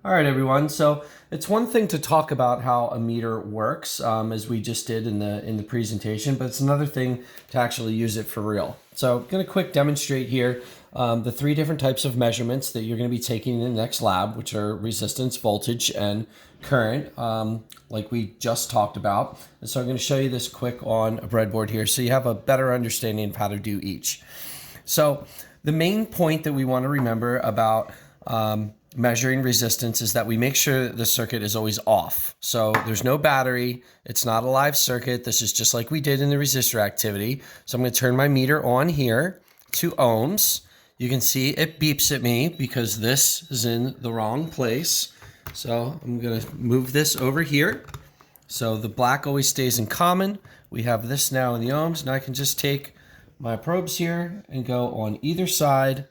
All right, everyone. So it's one thing to talk about how a meter works, as we just did in the presentation, but it's another thing to actually use it for real. So I'm going to quick demonstrate here the three different types of measurements that you're going to be taking in the next lab, which are resistance, voltage, and current, like we just talked about. And so I'm going to show you this quick on a breadboard here, so you have a better understanding of how to do each. So the main point that we want to remember about measuring resistance is that we make sure that the circuit is always off. So there's no battery. It's not a live circuit. This is just like we did in the resistor activity. So I'm going to turn my meter on here to ohms. You can see it beeps at me because this is in the wrong place. So I'm going to move this over here. So the black always stays in common. We have this now in the ohms. Now I can just take my probes here and go on either side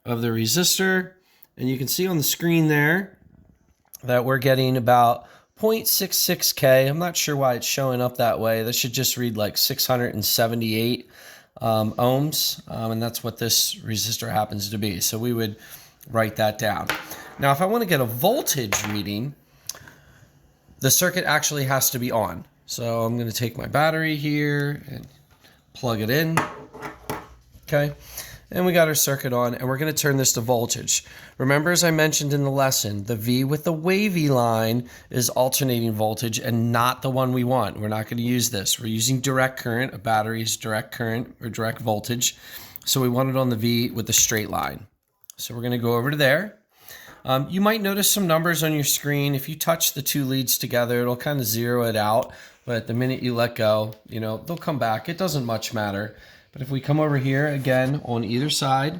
of the resistor. And you can see on the screen there that we're getting about 0.66K. I'm not sure why it's showing up that way. This should just read like 678 ohms. And that's what this resistor happens to be. So we would write that down. Now, if I want to get a voltage reading, the circuit actually has to be on. So I'm going to take my battery here and plug it in. Okay. And we got our circuit on, and we're going to turn this to voltage. Remember, as I mentioned in the lesson, the V with the wavy line is alternating voltage and not the one we want. We're not going to use this. We're using direct current. A battery is direct current or direct voltage. So we want it on the V with the straight line. So we're going to go over to there. You might notice some numbers on your screen. If you touch the two leads together, it'll kind of zero it out. But the minute you let go, they'll come back. It doesn't much matter. But if we come over here again on either side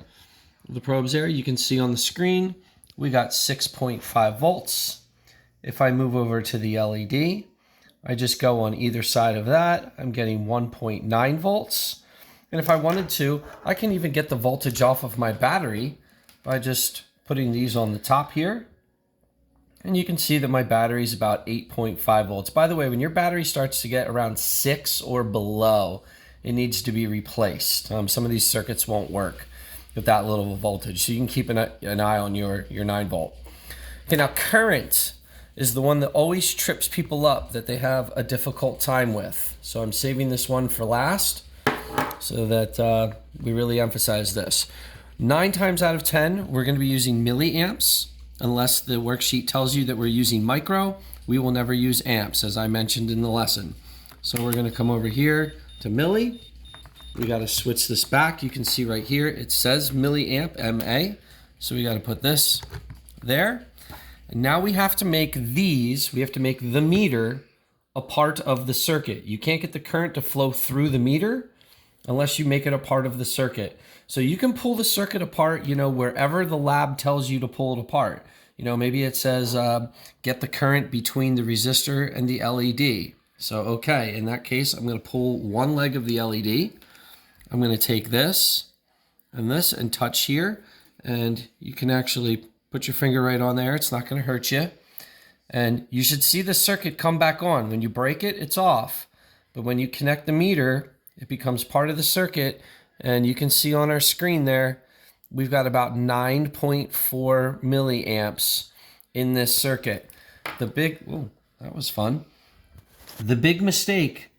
of the probes there, you can see on the screen, we got 6.5 volts. If I move over to the LED, I just go on either side of that. I'm getting 1.9 volts. And if I wanted to, I can even get the voltage off of my battery by just putting these on the top here. And you can see that my battery is about 8.5 volts. By the way, when your battery starts to get around 6 or below, it needs to be replaced. Some of these circuits won't work with that little of a voltage. So you can keep an eye on your 9 volt. Okay, now current is the one that always trips people up that they have a difficult time with. So I'm saving this one for last so that we really emphasize this. 9 times out of 10, we're going to be using milliamps. Unless the worksheet tells you that we're using micro, we will never use amps, as I mentioned in the lesson. So we're going to come over here to milli. We got to switch this back. You can see right here it says milliamp, MA. So we got to put this there. And now we have to make these, we have to make the meter a part of the circuit. You can't get the current to flow through the meter unless you make it a part of the circuit. So you can pull the circuit apart, wherever the lab tells you to pull it apart. Maybe it says get the current between the resistor and the LED. So, okay, in that case, I'm going to pull one leg of the LED. I'm going to take this and touch here. And you can actually put your finger right on there. It's not going to hurt you. And you should see the circuit come back on. When you break it, it's off. But when you connect the meter, it becomes part of the circuit. And you can see on our screen there, we've got about 9.4 milliamps in this circuit. That was fun. The big mistake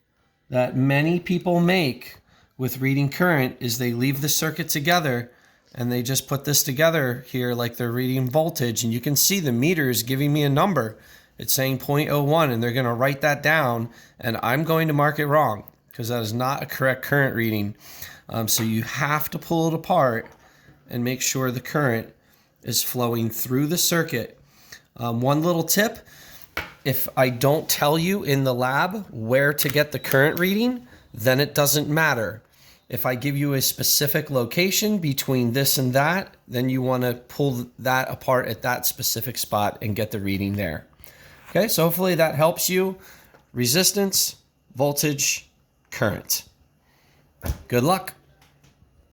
that many people make with reading current is they leave the circuit together and they just put this together here like they're reading voltage. And you can see the meter is giving me a number. It's saying 0.01 and they're going to write that down and I'm going to mark it wrong because that is not a correct current reading. So you have to pull it apart and make sure the current is flowing through the circuit. One little tip. If I don't tell you in the lab where to get the current reading, then it doesn't matter. If I give you a specific location between this and that, then you want to pull that apart at that specific spot and get the reading there. Okay, so hopefully that helps you. Resistance, voltage, current. Good luck.